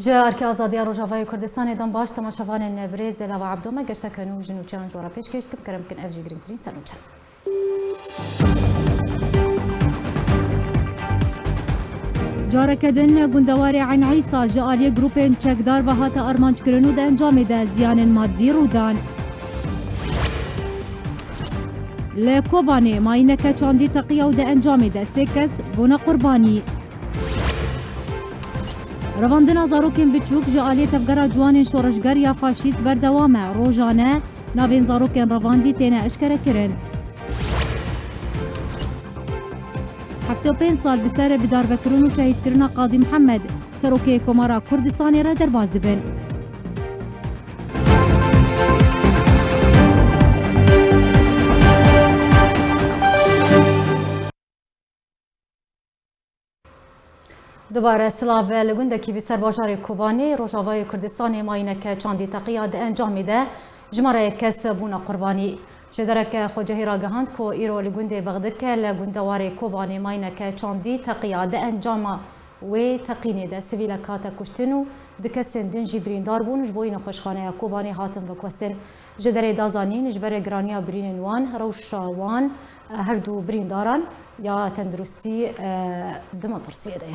جار که آزادی روجاوای کردستان دام باش تماشاوان نبرز لوا عبدو ما گشت کنو جنو چان جورا پیش کشت کرم کن افجی گرینترین سرنوچان جارکدن گندوار عین عیسی جالی گروپن چکدار و هات ارمانج کرنو ده انجام ده زیان مادی رودان لکوبانی ماینک چاندی تقیه ده انجام ده سکس بونا قربانی رواندنا زاروکن بچوک جالی تفگرا جوان شورشگر یا فاشیست بردوامه روزانه نابین زاروکن رواندی تینه اشکره کرن 75 سال بسر بدار بکرون و شهید کرنا قاضی محمد سروکی کمارا کردستانی را درباز دبن. دوباره سلاو لگوندکی بسر باجار کوبانی روجاوای کردستان ماینک چاندی تقیه ده انجام ده جماره کس بونا قربانی جدرک خوجهی را گهاند کو ایرو لگونده بغدک لگوندوار کوبانی ماینک چاندی تقیه ده انجام و تقینی ده سویل کاتا کشتنو دکستن دنجی بریندار بون جبوین خوشخانه کوبانی هاتم بکوستن جدره دازانین جبره گرانیا برین وان روشاوان هر دو برینداران یا تندرستی دمطرسیه ده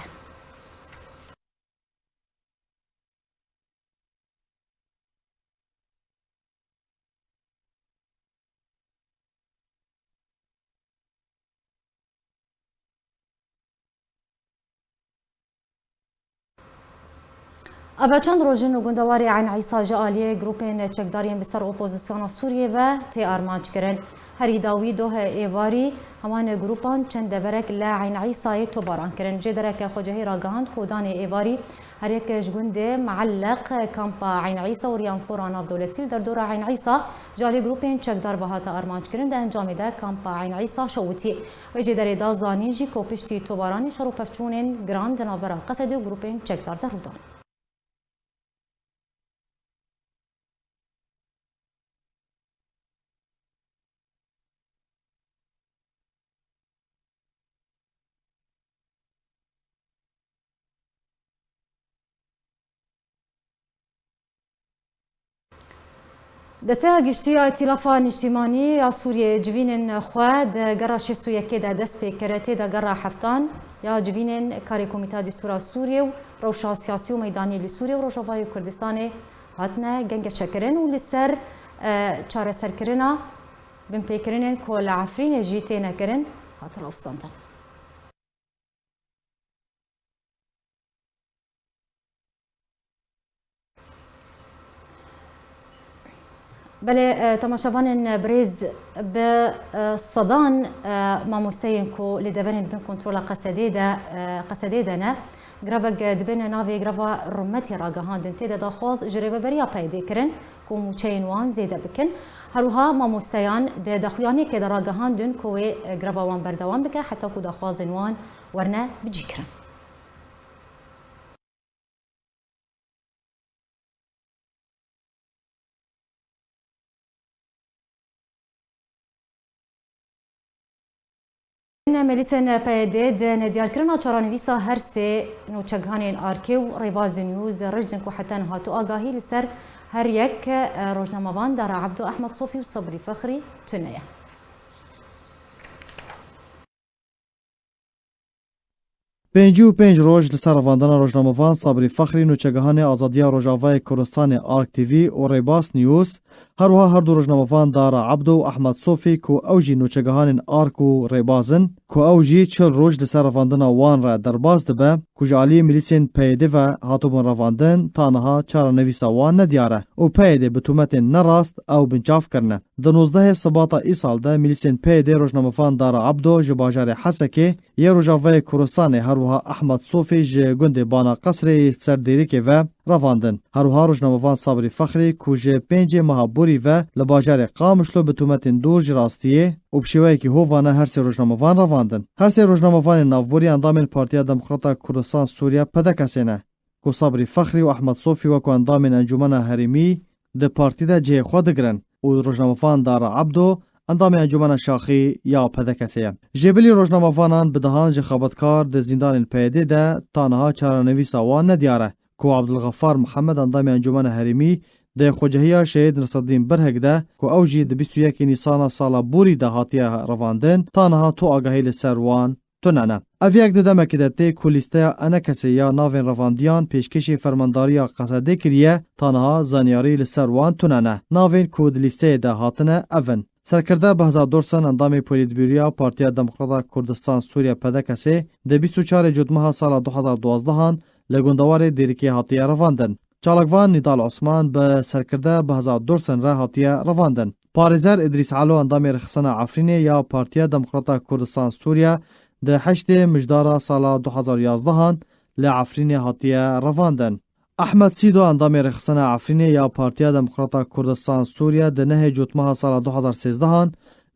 ابا چند روزن و گندواری عین عیسی جالی گروپین چکدارین بسر اپوزیسیون سوریه و تی آرمانج کرن هری داوی دوه ایواری همان گروپان چند دبرک لا عین عیسی تو باران کرن جدرک خوجهی را گاند خودان ایواری هر یک جگنده معلق کامپا عین عیسی و ریان فوران اف دولتی در دور عین عیسی جالی گروپین چکدار بهات آرمانج کرن ده انجام ده کامپا عین عیسی شوتی و جدر دازانی جی کوپشتی تو بارانی شرو پفچونن گراند نابرا قصد گروپین چکدار در رودان دسته گشتی ائتلافان اجتماعی سوریه جوینن خواد گرا شستو یکی ده دست پیکرتی ده گرا هفتان یا جوینن کاری کمیته دستور سوریه و روشا سیاسی و میدانی لسوریه و روشاوای کردستان هاتنه گنگ شکرن و لسر چاره سرکرنا بن پیکرنن کل عفرین جیتی نکرن هات راوستانتن بله تماشاوان برز به صدان ما مستین کو لدورن بن کنترل قصدی دنه گروگ دبن ناوی گروا رمتی راگهاندن تیدا داخواز جریبه بریا پیدا کرن کو موچین وان زیده بکن هروها ما مستیان ده داخلیانی که در راگهاندن کوی گروا وان بردوام بکه حتی کو داخواز وان ورنه بجی کرن ملیسن پیدید ندیار کرنا چارانویسا هر سه نوچگهانین آرکیو ریواز نیوز رجدن کو حتی هاتو آگاهی لسر هر یک روزنامه‌وان دار عبدو احمد صوفی و صبری فخری تنیه. 55 روز لسر رواندن روزنامه‌وان صبری فخری نوچگهان آزادی روجاوای کردستان آرک تیوی و ریباس نیوز هروها هر دو روزنامه‌وان دار عبدو احمد صوفی کو اوجی نوچگهان آرک و ریبازن کو اوجی 40 روز لسر رواندن وان را درباز دبه کو جالی ملیسین پیده و هاتوبون رواندن تانها چارنویسا وان ندیاره او پیده به تومت نراست او بنچاف کرنه د 19 سباتا ای سال ده ملیسین پیده روزنامه‌وان دار عبدو جباجار حسکه یه روجاوای کردستان هروها احمد صوفی گنده بانا قصر سردیریکه و رواندن هروها روزنامه‌وان صبری فخری کوژ 5 ماهبوری و لباجار قامشلو به تومت دور جراستیه و بشوی که هووانه هر سه روزنامه‌وان رواندن هر سه روزنامه‌وان ناوبوری اندام پارتیا دموکراتا کردستان سوریه پدکسینه کو صبری فخری و احمد صوفی و کو اندام انجمن حریمی د پارتی ده جه خود گرن و روزنامه‌وان دار عبدو اندام انجمن شاخی یا پدکسیه جبلی روزنامه‌وانان بدهان جخابتکار د زندان پیده ده تانها چارنویسا وان ندیاره کو عبدالغفار محمد اندام انجمن هریمی د خوجهیا شهید نصرالدین برهک ده کو او جی د 21 نیسان سالا بوری ده هاتیه رواندن تانها تو آگاهی لسروان توننه. اویک ده دمکی ده تی کولیسته انا کسی یا ناوین رواندیان پیشکشی فرمانداری قصده کریه تانها زانیاری لسروان توننه. ناوین کود لیسته ده هاتنه اون. سرکرده به 2004 اندام پولیتبیریا پارتیا دموکراتا کردستان سوریه پدکسی ده 24 جدمه سال 2012 لگوندوار دیرکی هاتیه رواندن. چالکوان نیدال عثمان به سرکرده به 2004 را هاتیه رواندن. پارێزەر ئیدریس عەلۆ ئەندامی رخصەنە عەفرینێ یا پارتیا دموکراتا کوردستان سووریا د 8 مژدارا سالا 2011 لە عەفرینێ هاتیە ڕەواندن. ئەحمەد سیدۆ ئەندامی رخصەنە عەفرینێ یا پارتیا دموکراتا کوردستان سووریا د 9 جوتمەها سالا 2013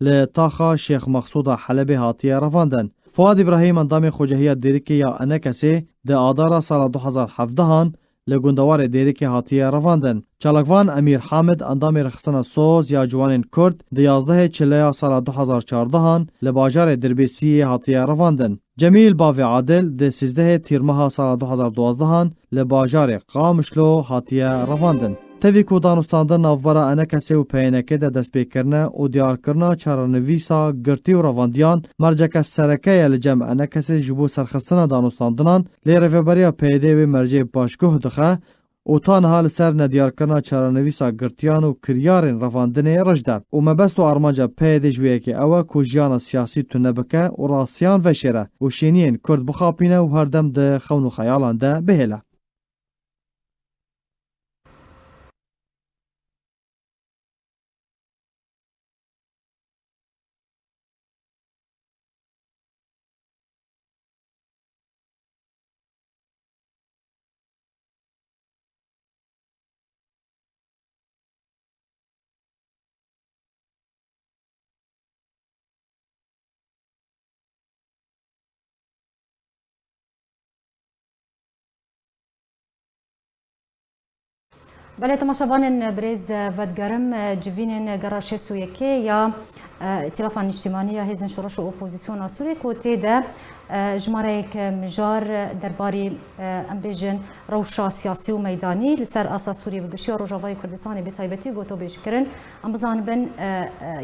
لە تاخا شێخ مەخسوودا حەلەبێ هاتیە ڕەواندن. فواد ئیبراهیم ئەندامی خۆجەهیە دێرێکی یا ئەنەکەسێ د ئادارا سالا 2017 لگوندوار دیرکی هاتیه رواندن. چالکوان امیر حامد اندام رخصن سوز یا جوانین کرد د 11 چلیا سال 2014 لباجار دربیسی هاتیه رواندن. جمیل باوی عادل د 13 تیرمها سال 2012 لباجار قامشلو هاتیه رواندن. تەوی کو دانوستاندن ناوبەرە ئەنەکەسێ و پەیەنەکە دە دەستپێکردنە و دیارکردنا چارەنویسا گرتی و ڕەواندیان مەرجەکە سەرەکەیە لە جەم ئەنەکەسێ ji بۆ سەرخستنە دانوستاندنان لێ ڕێڤەبەریya پێدێ وێ مەرجێ باشگوه دixwe û tanha li ser nediyarkirina çarenivîsa girtiyan û kiryarên revandinê rej de û mebest û armanca peyedê ji wê yekê ew e ku jiyana siyasî tune bike û rastiyan veşêre û şêniyên Kurd bixapîne û herdem di xewn û xeyalan de bihêle. بله تماشاوان برز ودگرم جوینن گراشه سویکی یا ائتلاف اجتماعی یا حزب شورش و اپوزیسیون سوریه که تیده جماره که مجار درباری امبیجن روشا سیاسی و میدانی لسر اساس سوریه بگشتی و روجاوای کردستان به تایبتی گوتو بیش کرن ام بزن بن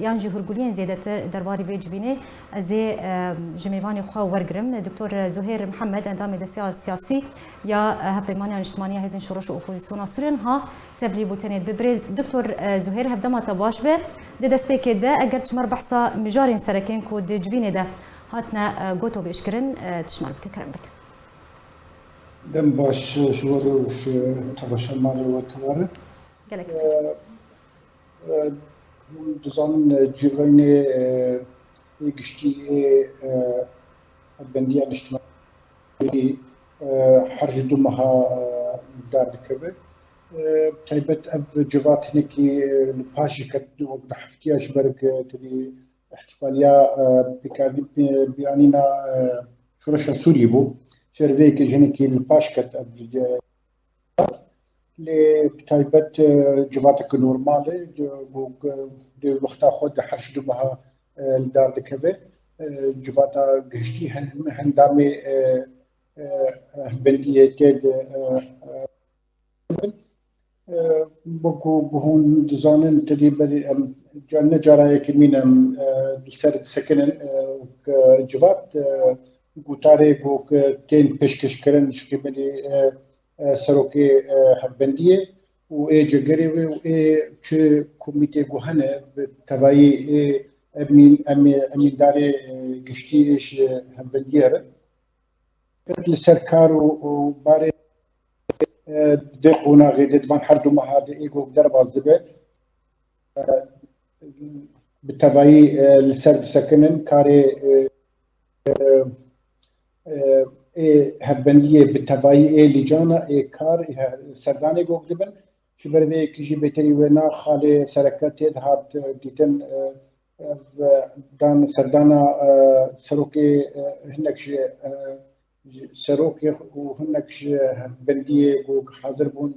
یان جهورگولین زیادت درباری به جوینه از جمیوانی خوا ورگرم دکتر زهیر محمد اندام دسته سیاسی یا هفیمانی اجتماعی حزب شورش و اپوزیسیون سوریه ها تبلی بوتنید ببرز دکتر زهیر هفدما تباش به دست بکید ده اگر چمر بحثا مجارین سرکین کود جوینه ده هاتنا گوتو بيشكرن تشمال بكرم بك دم باش شوار وش تباش مال وتوار قالك دزان جيراني يقشتي بندية الاجتماعي حرج دمها دار كبر تايبت اب جوات هنكي الباشي كتو بحفتياش برك تدي احتفالية بيانينا شورش سوري بو شرفي كجنكي الباشكت اللي بتايبت جواتك نورمالي دي وقتا خود حرش دمها الدار دكبه جواتا قشتي هندامي بندية تيد بوكو بهون دزانن تدي بدي جانا جارا كمينم لسر سكنن جوات قوتاري بوك تين بشكش كرن شكملي سروكي هبندية و اي جگري و اي چه كوميتي گوهنه تبعي امين داري گشتي ايش هبندية لسر كارو و باري دقونا غيدت من حردو مهاد ايقو درب الزبط بالتبعي لسرد سكنن كاري هبندية بالتبعي لجانا كار سرداني قوقدبن شبرده كجي بيتري ونا خالي سركات هات ديتن دان سردانا سروكي هنكش سروكي وهنكش بندية حاضر بون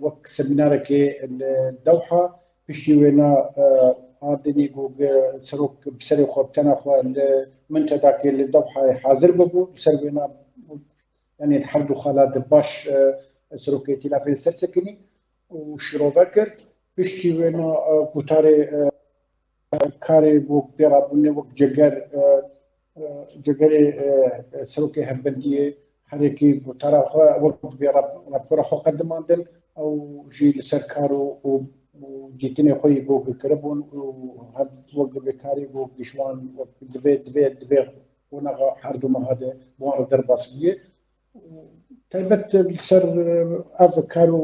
وقت سميناركي الدوحة بشي وينا عادني جوج سروك بسري خوبتنا خو المنتدى كي الدوحة حاضر ببو بسر وينا يعني الحرد خالد باش سروك ائتلاف السرسكني وشروع كرد بشتي وينا كوتاري كاري بوك بيرابوني وك جگر سروك هبندية حركي بطرف وقت برا خو قدماندن او جي لسركارو وجيتني خوي بوك كربون وهاد وقت بكاري بوك دشوان وقت دبي ونغا حردو ما هذا موارد درباسية تلبت بسر افكارو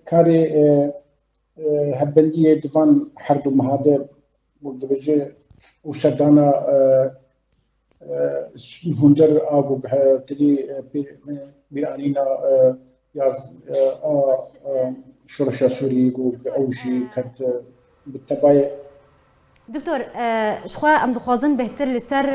كاري هبندية دفان حردو ما هذا وقت بجي وشدانا هندر ابو تلي بيرانينا ياز شرشة سوري او شيء كانت بالتبعية دكتور شخوا ام دخوازن بهتر لسر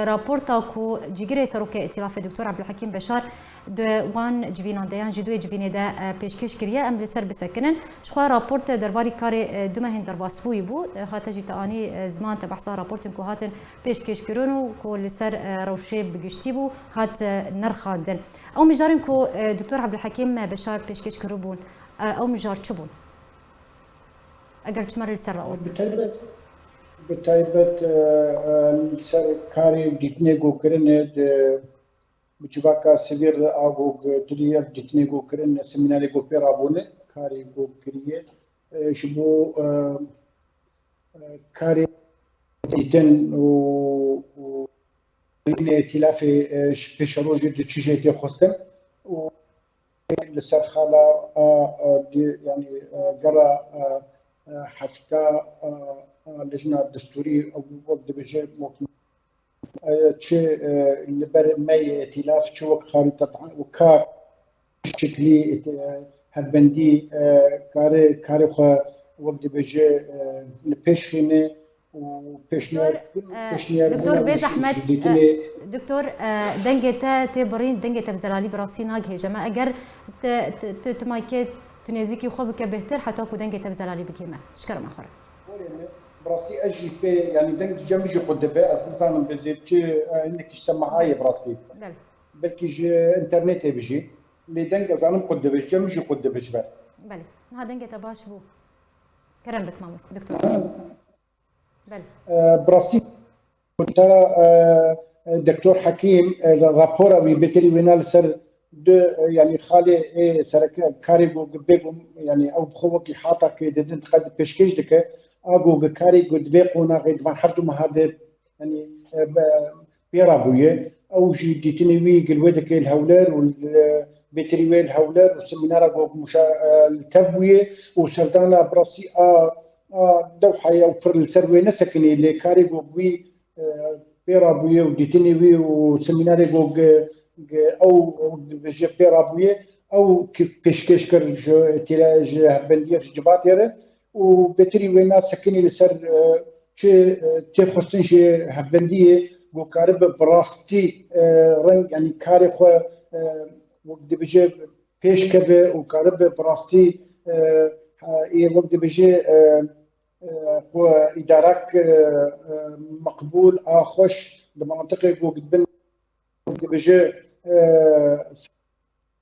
راپورتا کو جگری سروک ائتلاف دکتور عبدالحکیم بشار دو وان جویناندیان جدوی جوینه ده پیشکش کریه ام لسر بسکنن شخوا راپورت درباری کار دومهن درباسبوی بو هاتا جیتانی زمان تبحثا راپورتن کو هاتن پیشکش کرونو کو لسر روشه بگشتی بو هات نرخاندن او مجارن کو دکتور عبدالحکیم بشار پیشکش کربون او مجار چبون اگر تمر لسر راست بتایبەت سەر کاری دیتنێگۆکردن بچواکە سەویر ئاگۆ دلی ئەف دیتنێگۆکردن سمینارێگۆ پێڕابوونێ کاری گۆکردیە ji بۆ کاری دیتن و ئێتیلافێ پێشەڕۆژێ چیژێ تێخستن و لەسەر خاڵە ینی گەڕا حەفتا لجنة دستورية أو وقت بجي شيء لبر ماي ائتلاف شو وقت خارطة وكار شكلي هالبندي كاري خو وقت بجي نبيشخينه وبيشنيار دكتور بيز أحمد دكتور دنجتا تبرين دنجتا بزلالي براسين هاج هجمة أجر تمايكت تنزيكي خو بك بهتر حتى كو دنجتا بزلالي بكيمة شكرا مخرج براسي اجي في يعني دنك جمجي قدبه اساسا بزيت انك تسمع هاي براسي بلكي انترنت بيجي مي دنك زعما قدبه جمجي قدبه جبر بلي هذا دنك تباش بو كرم بك ماموس دكتور بلي براسي ترى دكتور حكيم رابور بيتري وينال سر يعني خالي سرك كاريبو بيجو يعني او خوكي حاطه كي قد بشكيش دك اغو كاري قد بيقونا غير ما حدو ما هذا يعني بيرابويه او جي ديتنيوي قلويدك الهولر والبيتريوي الهولر وسمينار اغو مشا التبويه وسلطانا براسي دوحه او فرل سروي نسكني اللي كاري بوي بيرابويه وديتنيوي وسمينار اغو او بيجي بيرابويه او كيف بيشكش كر تلاج بنديه جباتيره وبتري وين سكني لسر شيء تخصن شيء هبنديه وكارب براستي رنج يعني كاري خو وقت بيجي بيش كبه وكارب براستي وقت بيجي هو ادارك مقبول اخش لمناطق وقت بن وقت بيجي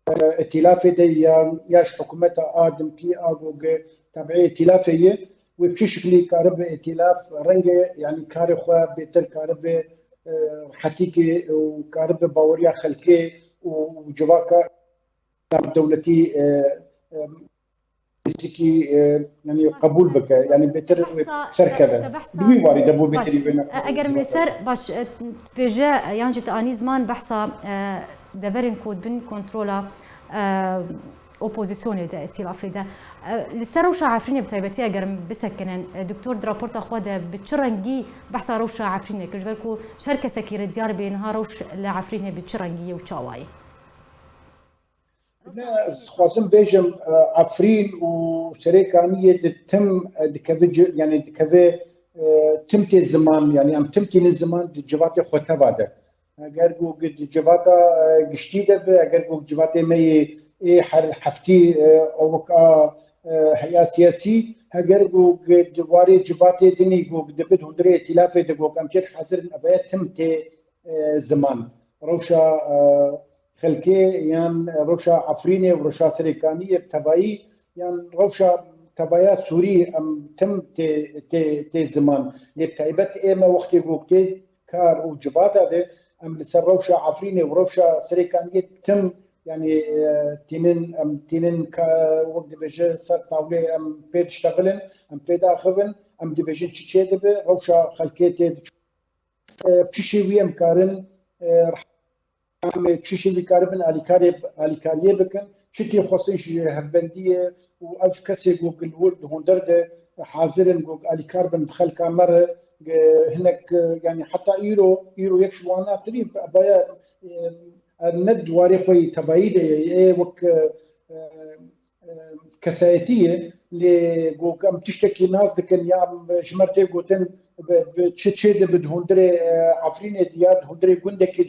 ائتلاف دي ياش حكومه ادم كي اغو تبعية ائتلافية وبشكل كارب ائتلاف رنجة يعني كاري خوا بيتر كارب حتيكي وكارب باوريا خلكي وجواكا دولتي يعني قبول بك يعني بيتر سركبة دوي وارد ابو بيتري اگر من سر باش بيجا يعني جت اني زمان بحثا دفرين كود بن كنترولا اوبوزيسيون ده ائتلاف ده لسه روشة عفرينة بتايبتي اگر بسكنن دكتور درابورت اخوده بتشرنجي بحث روشة عفرينة كجبركو شركة سكيرة ديار بينها روش لعفرينة بتشرنجي وشاواي لا خاصم بيجم عفرين وشركانية تم دكفج يعني دكفي تمتي الزمان يعني ام تمتي الزمان دجباتي خطباده اگر جو دجباتا جشتيده اگر جو دجباتي مي حر حفتي او هيا سياسي هجر جو دواري جباتي دني جو دبت هدري ائتلاف جو كم تر حاضر ابيت تمتي زمان روشا خلکه یان روشا عفرینه و روشا سریکانی تبایی یان روشا تبایا سوری ام تم تی زمان لتایبت ایما وقتی گوکتی کار و جباتا ده ام لسر روشا عفرینه و روشا سریکانی تم يعني تنين وقت بيجي صار طاولة ام بيد اشتغلن ام بيد اخذن ام دي بيجي تشي دبه روشا خلكيتي بشي ويم كارن تشي اللي كاربن اليكاريه بكن شتي خصيش هبنديه واف كسي جوجل ولد هوندرد حاضرن جوجل اليكاربن بخل كاميرا هناك يعني حتى ايرو يكشوانا تريب بايا الند واريخوي تبايده وك كسايتيه اللي قام تشتكي ناس دكن يا شمرتي قوتن بتشيد بدهندري عفرين دياد هندري جندك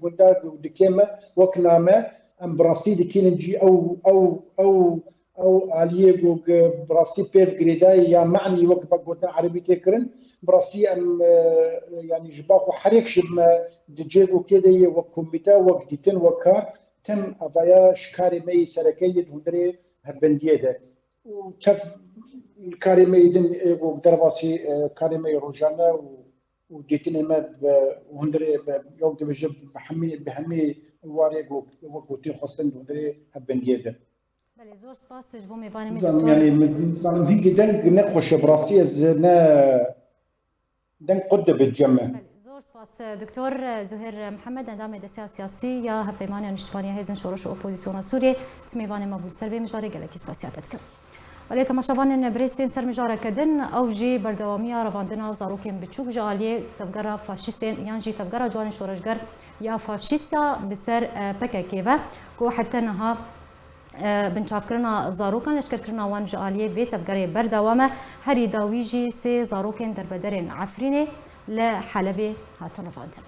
جندار دكيمه وكنامه ام براسي دكين جي او عليه جوج براسي بير جريداي يا معني وقت بقوتنا عربي تكرن براسي ام يعني جباخو حريك شم دجيجو كده وكمبيوتر وقتين وكا تم ابايا شكاري مي سركيه هندري هبنديه ده وتف الكاريمي يدن درباسي كاريمي روجانا وديتني ما وهندري يوم تبجي بحمي واري وقتي خصن هندري هبنديه ده بله زور سپاس جبو میوانی يعني من هيك دنق نقش براسي زنا دنق قد بالجمع زور سپاس دکتر زهير محمد اندام دسیه سیاسی یا هفیمانی اجتماعی هیزن شورش اپوزیسیون سوریه تمیوانی مبول سلبی مجاری گلکی سپاسیاتت کرد ولی تماشاوان برستین سر مجاره کدن او جی بردوامی رواندنا زاروکین بچوک جالیه تفگرا فاشیستین یان جی تفگرا جوان شورشگر یا فاشیستا بسر پککیوه کو حتی نها بنچافکرنا زاروکان لشکرکرنا وان جالیه وی تفگری بردوامه هری داویجی سه زاروکین در بدرین عفرینه لحلبي هاتن رواندن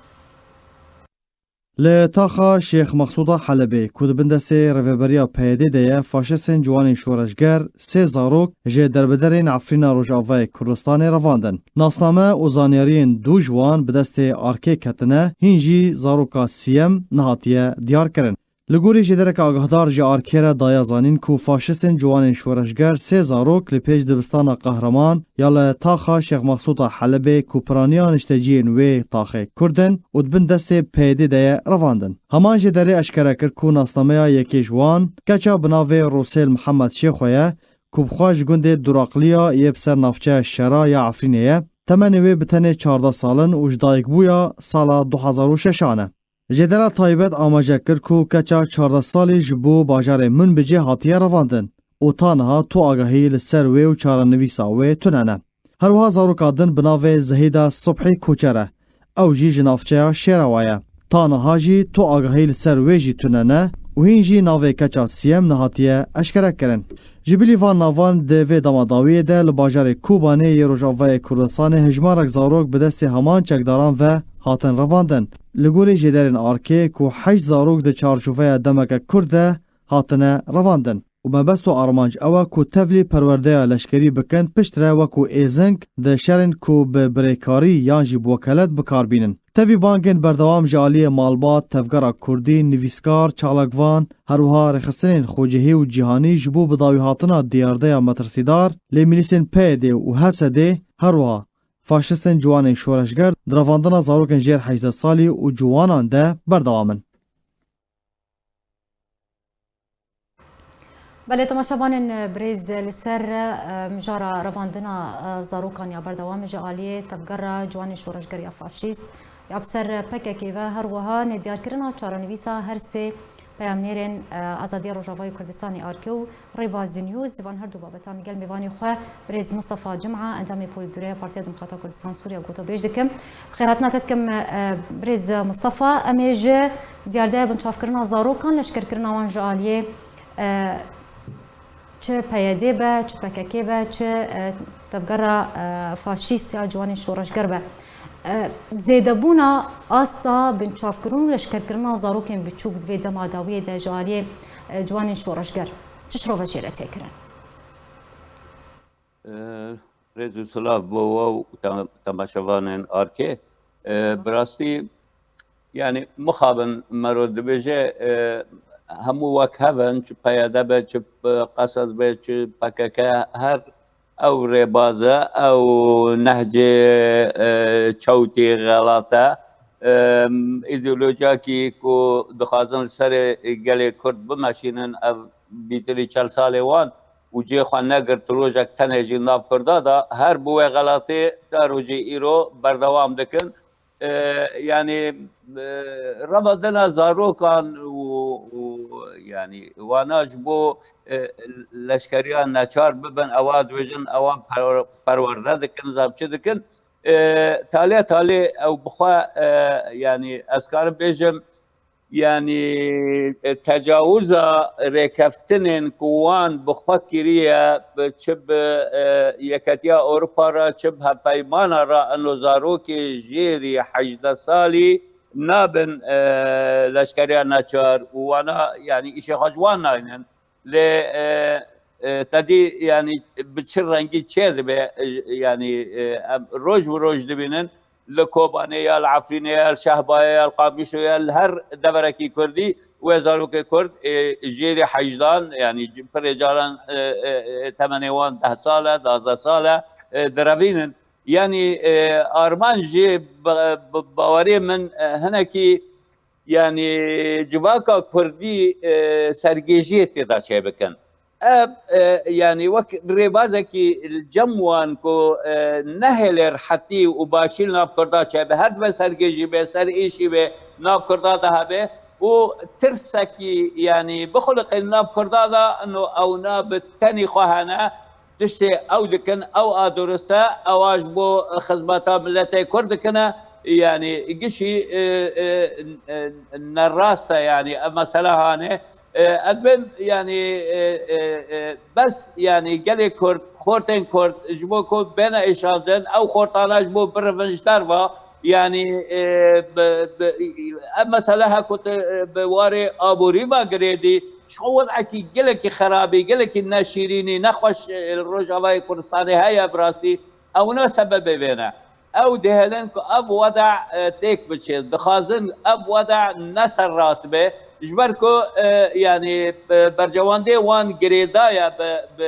لتاخا شيخ مقصودة حلبي كود بندسي رفبريا بيدي ديا فاشسن جوانين شورشگر سي زاروك جي دربدرين عفرين روجاوي كردستان رواندن ناسنامه وزانيارين دو جوان بدستي اركي كتنه هنجي زاروكا سيم نهاتيه ديار کرن لگوری جدرک آگاهدار جی آرکیره دایا زانین کو فاشستن جوانین شورشگر سه زاروک لپیج دبستان قهرمان یا لتاخا شیخ مقصود حلبه کو پرانیان اشتجین وی تاخه کردن و دبن دست پیدی ده رواندن. همان جدری اشکره کر کو ناسنامه یکی جوان کچا بناوی روسیل محمد شیخویه کو بخواج گنده دراقلیا یبسر نافچه شرا یا عفرینیه تمنوی بتنه 14 سالن و جدایک بویا سال 2006 آنه. جدرا تایبت آماجه کرد کو کچا 14 سالی جبو باجار من بجه هاتیه رواندن و تانها تو آگاهی لسر وی و چارنویسا وی تنانه. هروها زاروکادن بناوی زهیده صبحی کوچره او جی جنافچه شیروایه. تانها جی تو آگاهی لسر وی جی تنانه و هین جی ناوی کچا سیم نهاتیه اشکره کرن. جبلی وان ناوان دوی داماداویه ده لباجار کوبانه ی روجاوی کردستان هجمارک زاروک بدست همان چکداران و هاتن رواندن. لگوری جدرین آرکی کو 8 زاروک ده چارچوفه دمک کرده هاتن رواندن. و مبستو آرمانج اوه کو تفلی پرورده لشکری بکن پشتره و کو ایزنگ ده شرن کو به بریکاری یانجی بوکلت بکار بینن. تفی بانگن بردوام جالی مالبات تفگرا کردی نویسکار چالکوان هروها رخصنین خوجهی و جهانی جبو بداوی هاتنا دیارده مترسیدار لی میلیسین پیده و حسده هروها فاشستن جوانین شورشگر درواندنا زاروکن جیر 18 سالی و جوانان ده بردوامن. بله تماشاوان بريز لسر مجارة رواندنا زاروكان يا بردوام جالية تبقر جواني شورشگر يا فاشيست يا بسر پککیوه هروها ندیار کرنا چارنویسا هر سه پیامنیرین آزادی روجاوای کردستانی آرکو ریباز نیوز وان هر دو بابتا میگل میوانی خو بريز مصطفى جمعه اندامی پول بوره پارتی دموکرات کردستان سوریا گوتو بیج دکم خیراتنا تتکم بريز مصطفى امیج دیارده بنچاف کرنا زاروکان لشکر کرنا وان جالية چه پیاده به چه پککی به چه تبقر فاشیست یا جوانی شورشگر به زیده بونا آستا بنچاف کرون لشکر کرنا زاروکین بچوک دوی دماداوی ده جالی جوانی شورشگر چش رو وچیره تکرن؟ رزو سلاف بو و تماشاوانن آرکه براستی يعني مخابن مرود بيجي همو وك هبن چو پیاده به چو قصد به چو پککه هر او ربازه او نهج چوتی غلاطه ایدئولوژیا کی کو دخوازن سر گل کرد بمشینن او بیتری 40 سال وان و جی خوان نگر تروجک تنه جی ناب کرده دا هر بوه غلاطی تا روجی ایرو بردوام دکن يعني رمضان زاروكان يعني وانا جبو لشكريان ناچار ببن اواد وجن اوان پرورده دكن زابچه دكن تالي او بخوا يعني اسكار بيجم يعني تجاوز ركفتن كوان بخوكيريا بشب يكتيا اوروبا را شب هبايمانا را انو زاروكي جيري 18 سالي نابن لشكريا ناچار وانا يعني اشي خجوان ناينن ل تدي يعني بتشر رنجي تشير يعني روج وروج دبينن لكوبانية العفرينية الشهباية القابيشية الهر دبركي كردي وزاروك كرد جيري حجدان يعني برجالان 8 10 سالة 12 سالة درابين يعني أرمان جي باوري من هناكي يعني جباكا كردي سرجيجية تدا شبكن يعني وك ريبازكي الجموان كو نهلر حتي وباشيل ناب كردا شبه هاد بسرجي به سر ايشي به ناب كردا ده و ترسكي يعني بخلق الناب كردا ده انه او ناب تاني خواهنا تشتي او لكن او ادرسا او اجبو خدمات ملتي كردكنا يعني قشي الراسة يعني مثلا هاني ادبن يعني بس يعني قال كرد خورتين كرد جبوكو بين اشادن او خورتانا جبو برفنج داربا يعني مثلا كنت بواري ابوري ما قريدي شو وضعك قلك خرابي قلك الناشريني نخوش الرجاوي كردستاني هيا براسي او نو سبب بينا او دهلن اب وضع تيك بتشيل دخازن اب وضع نسر راس به جبركو يعني برجواندي وان جريدايا ب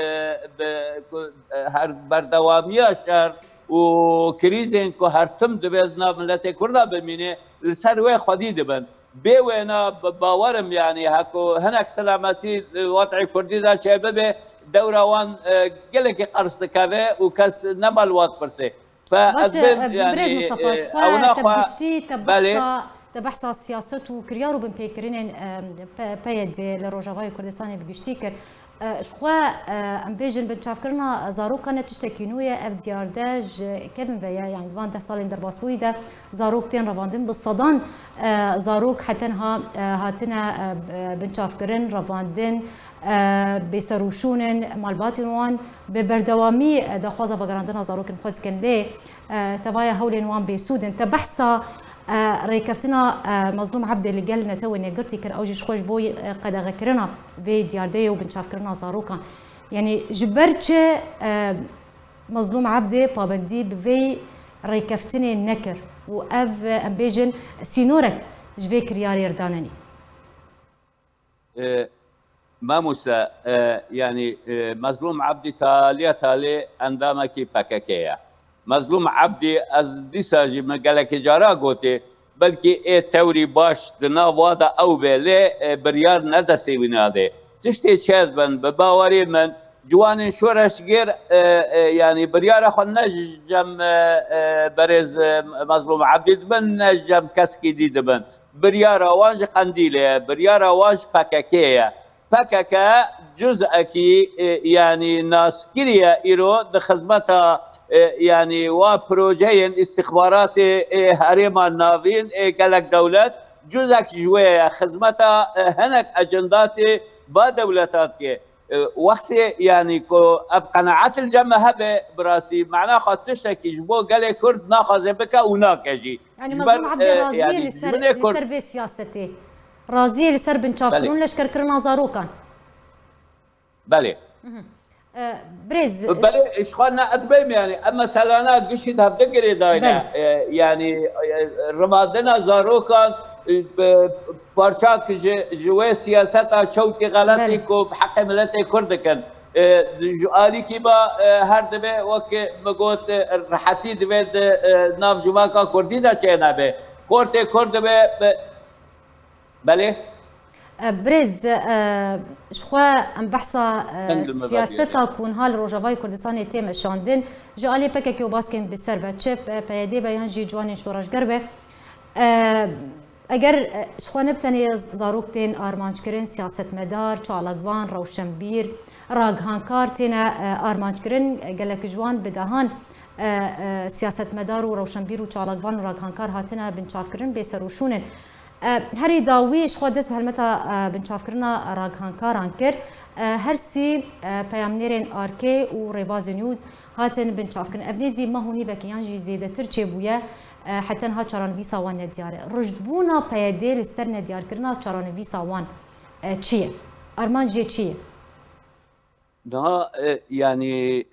هر بردواميا شهر وكريزين كو هرتم دبزنا ملتي كردا بمينه السروي خدي دبن بيوينا باورم يعني هكو هناك سلامتي وضع كردي دا شباب دوره وان قلك قرص كافي وكاس نمال وات برسي فأزبن يعني او ناخوا تبحث سياسة وكريارو بن بيكرين بايد لروجاواي كردستان بگشتي كر شخوا ام بيجن بنشافكرنا زارو كانت تشتكينويا اف دي ار داج كيفن فيا يعني 20 سال درباسوي ده زاروك تين رفاندن بالصدان زاروك حتنها هاتنا بنشافكرن رفاندن بسروشونن مالباتن وان ببردوامي دخوازا فقراندنا زاروك نخوز كان ليه تبايا هولين وان بيسودن تبحثا ريكفتنا مظلوم عبد اللي قال لنا تو اني قرتي كر اوجي خوش بوي قد غكرنا في دياردي وبنشاف كرنا زاروكا يعني جبرتش مظلوم عبد بابندي بفي ريكفتني النكر واف امبيجن سينورك جفي كريار يردانني ما موسى يعني مظلوم عبد تالي اندامكي باكاكيا مظلوم عبدي از دیساجی مگله که جارا گوته بلکه ای توری باش دنا وادا او بله بریار ندستی وناده تشتی چیز بن بباوری من جوان شورش گیر يعني بریار خو نجم برز مظلوم عبدي بن نجم کسکی دید بن بریار واج قندیله بریار واج پککیه پککه جزءکی يعني ناس كريا ايرو دخدمتها يعني وبروجين استخبارات هريما النافين قالك دولات جزء جوية خدمتها هناك اجندات با دولتات وقت يعني كو قناعات الجمع هبه براسي معناه خاطشتك جبو قال كرد ناخذ بك وناكجي يعني مظلوم عبد الرازي يعني لسر في سياستي رازي لسر بنشافرون لشكر كرنا زاروكان بله بريز بله اشخاصنا ادبيم يعني اما سلانا قشيد هبدقري داينا يعني رمادنا زاروكان پارچاک جوه سیاست شوتی غلطی کو بحق ملت کرد کن آلی کی با هر دبه وقت مگوت راحتی دبه ناف جماعه کردی در چه نبه کرد به بله برز شخوا ام بحثا سیاستا کون حال روجاوای کردستان تیم شاندن جالی پکه که وباسکن بسر و چپ پیاده بیان جی جوان شورشگر به اگر شخوا نبتنی زاروکتین آرمانچکرین سیاست مدار چالگوان روشنبیر راگهانکار تینا آرمانچکرین گلک جوان بدهان سیاست مدار و روشنبیر و چالگوان و راگهانکار هاتنا بنچافکرین بسروشونن هری داویش خود دست به هلمتا بنچافکرنا راگهانکاران کر هر سی پیامنیرین آرکی و ریواز نیوز هاتن بنچافکرن ابنیزی ماهونی بکیان جی زیده تر چه بویه حتی ها چارانویسا وان ندیاره رجدبونا پیاده لسر ندیار کرنا چارانویسا وان چیه؟ ارمان جی چیه؟ نه يعني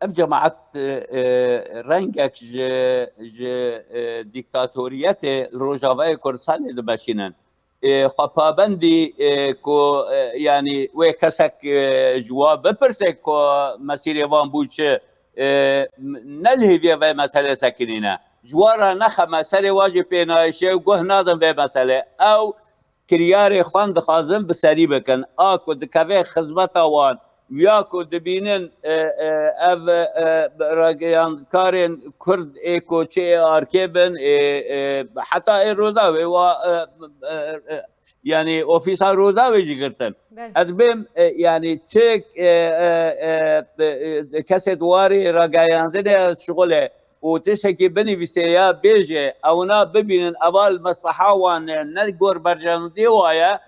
اف جماعت رنگك ج ديكتاتوريات روجاوای کردستان دبشینن خپابندی کو يعني و کسک جواب بپرسه کو مسیر وان بوچه نلهی و مسئله سکنینه جوارا نخ مسئله واجب پینایشه و گه نادم به مسئله او کریار خوان دخوازم بسری بکن آکو دکوه خدمت وان یا کو دبینن اف راگیان کارن کرد ایکو چه آرکیبن حتی روزاوی و يعني اوفيسا روزاوي جيرتن ادبم يعني تشيك كاسيت واري راغاياندنه شغله وتشكي بني بسيا بيجي اونا ببين اول مصلحه وان نغور برجان ديوايا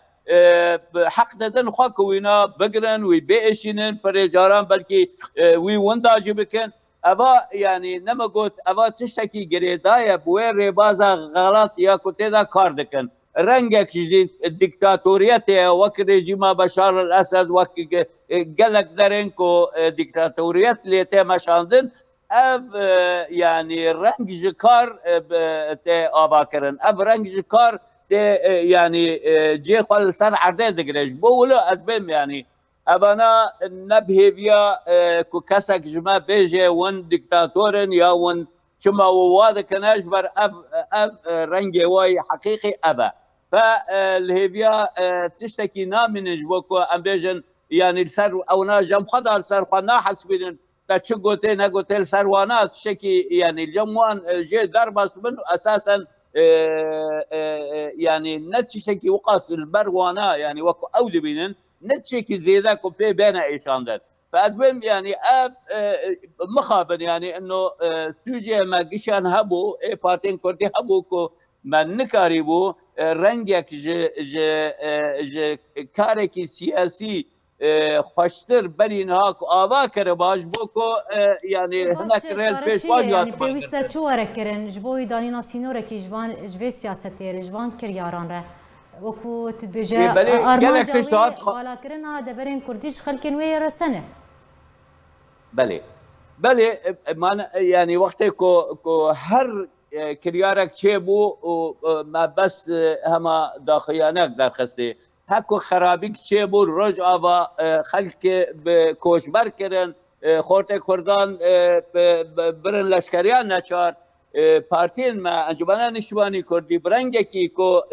حق ددن خاكوينا بقرن ويبيشينن بريجاران بلكي وي ونداجي بكن ابا يعني نما قلت ابا تشتكي جريدايا بوين ريبازا غلط يا كوتيدا كاردكن رنگك جديد الدكتاتوريات وك رجيم بشار الاسد وك قالك درينكو دكتاتوريات اللي تمشاندن اف يعني رنگ جكار تي اباكرن اف رنگ جكار تي يعني جي خل سر عرده دقريش بولا ادبم يعني ابانا نبهي بيا كو كسك جما بيجي ون دكتاتورن يا ون شما وواذا كان اجبر اب رنجي واي حقيقي ابا فالهيبيا تشتكي نامن جبوكو امبيجن يعني السر او ناجم خضر سر خنا حسبين تشغوتي نغوتل سروانات تشتكي يعني الجموان جي دربس من اساسا يعني نتشكي وقاص البروانا يعني وكو اولي بينن نتشكي زيدا كوبي بين عيشاندن فأدبم يعني اب مخابن يعني انه سوجي ما قشان هبو اي بارتين كردي هبو كو ما نكاريبو رنگك ج كاركي سياسي خوشتر برين هاكو آوا كره باش بوكو يعني هناك ريل بيش واجه يعني بيوستا چو وركرن جبوي دانينا سينوركي جوان جوي سياستير جوان كرياران ره وكو تدبجا ارمان جاوي بالا كرنا دبرين كرديش خلكن وي رسنه بله يعني وقتی کو هر کریارک چه بو ما بس هما داخیانک در خسته هکو خرابیک چه بو روز آوا خلک کوشبر کرن خورت کردان برن لشکریان نچار پارتین ما انجمن نشوانی کردی برنگه کی کو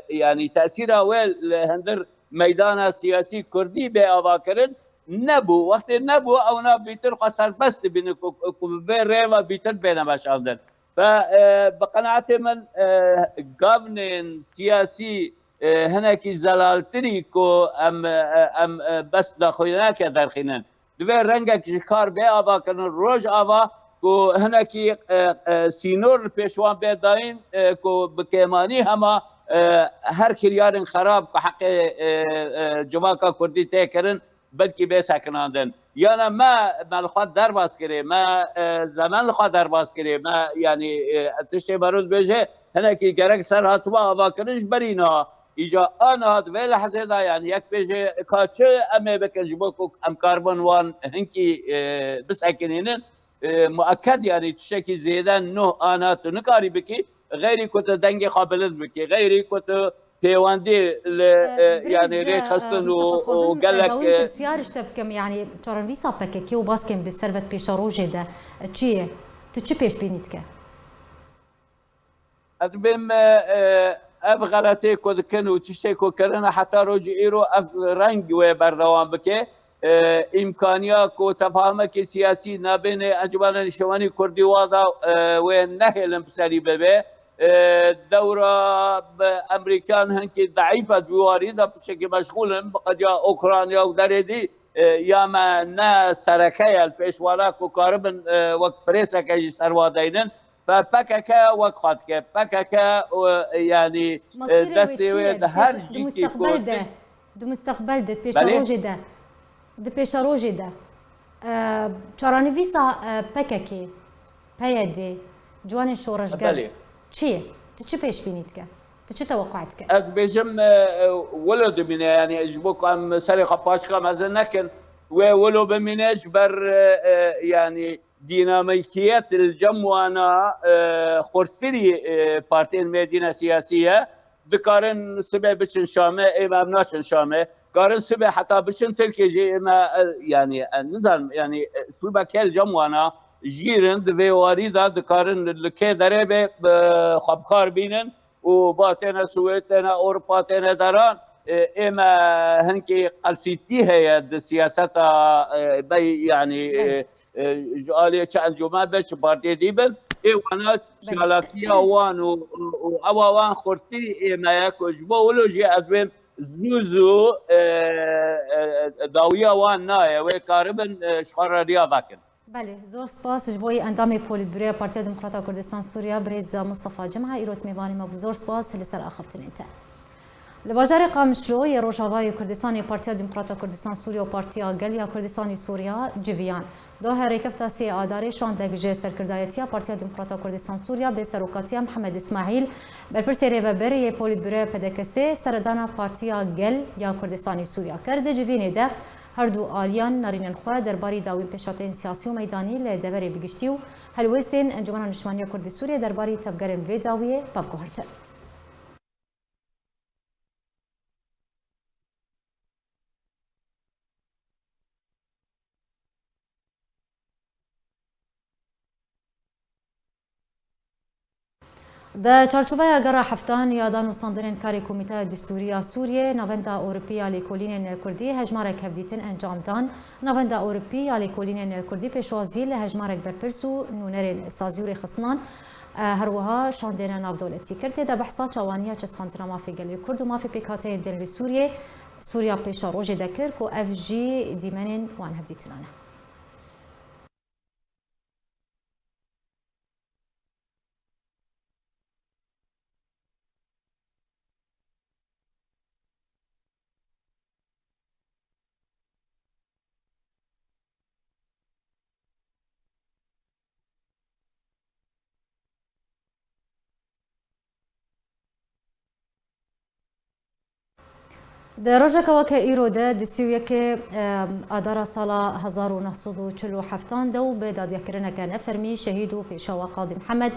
يعني تاثیر اول هندر میدان سیاسی کردی به آوا کرن نبو وقتی نبو او نا بیتر خسر بست بین کوبه و بیتر بین باشندن فبقناعت من گاونن سیاسی هناکی زلالتری کو ام بس داخلنا که درخینن دوی رنگک کار به آوا کنن روز آوا کو هناکی سینور پیشوان به داین کو بکیمانی هما هر کریارن خراب که حق جماعه کردی تکرن بلکه به سکناندن یعنی ما الخواد در باز کرده ما زمان الخواد در باز کرده ما یعنی تشتی برود بجه هنکی گرک سر هاتوا آوا کنش برینا ایجا آن هات وی لحظه دا یعنی یک بجه کاچه امه بکنج بکو ام کاربن وان هنکی بس اکنینن مؤکد یعنی تشکی زیدن نه آناتو نکاری بکی غيري كنت دنگي قابلت بكي غيري كنت بيواندي يعني ري خستن وقال لك سيارش تبكم يعني چارن ویسا پککی و باز کم به ثروت پیش روزه ده چیه تو چی پیش بینید که ادبم اف غلطي كود كانوا تشتكوا كرنا حتى رجعوا اف رنگ و بردوام بكي امكانيه کو تفاهمك سياسي نابين انجمن نشواني كردي وادا ونهلم بسري ببه دوره بامريكان هنكي ضعيفه جواريدا بشكل مشغول بقد يا اوكرانيا ودردي يا ما نا سركايا البيشوالاك وكاربن وقت بريسا كي سروادينن فبككا وقتك بككا يعني دستي هر جيكي دو مستقبل ده پیش روزه ده د پیش روزه ده چارانویسا پککی پیاده جوان شورشگر چیه؟ تو چی پیش بینید که؟ تو چی توقعت که؟ بيجم ولد من يعني اجبوك ام سرقه باشكا مثلا لكن ولو بمناج بر يعني ديناميكيه الجموانا خورتري بارتين مدينه سياسيه دكارن سبب بشن شامه امام ناشن شامه قارن سبب حتى بشن تركيجي ما يعني النظام يعني اسلوبك كل جموانا جيرن دفي واريدا دكارن لكي دربه خبخار بينن وباتنا سويتنا اورباتنا دران اما هنكي قلسيتي هي السياسه بي يعني جاليه انجمن بش بارتي ديبل وانا شالاكيا وان واوان خورتي ما يكجبو ولو جي ادوين زنوزو داويه وان نايه وكاربن شخر ريا باكن بله زور سپاس جبوی اندام پولیتبیرو پارتی دموکراتا کردستان سوریا برز مصطفى جمعه ایروت میوانی ما بزور سپاس لسر اخفتن انت لباجار قامشلو ی روجاوای کردستان پارتی دموکراتا کردستان سوریا و پارتی گلیا کردستان سوریا جویان دو هریکفتا سی آداری شاندگ جه سرکردایتی پارتی دموکراتا کردستان سوریا به سروکاتی محمد اسماعیل برپرسی ریوبر ی پولیتبیرو پدکسی سردان پارتی گل یا کردستان سوریا کرده جوینه ده هر دو آلیان نارینن خواه درباری داوین پیشاتین سیاسی و میدانی لدوری بگشتی و هلوستین انجمن نشمانی کرد سوریه درباری تبگرن وی داویه بافگو هرته. د چارچوبه اگر حفتان یادان و ساندرین کاری کمیته دستوری سوریه نواندا اروپی لیکولین کردی هجمارک هفدیتن انجام دان نواندا اروپی لیکولین کردی پیشوازی لهجمارک برپرس و نونرین سازیور خصنان هروها شاندین نافدولتی کرده در بحثا چوانیا چسپانتنا مافی گلی کرد و مافی پیکاته دل سوریا پیش روژ دکر که اف جی دیمنین وان هفدیتنانه در روز که ایرو ده دستیویه که آدار سال 1947 دو به دادیا کرنه که نفرمی شهید و پیشوا قاضی محمد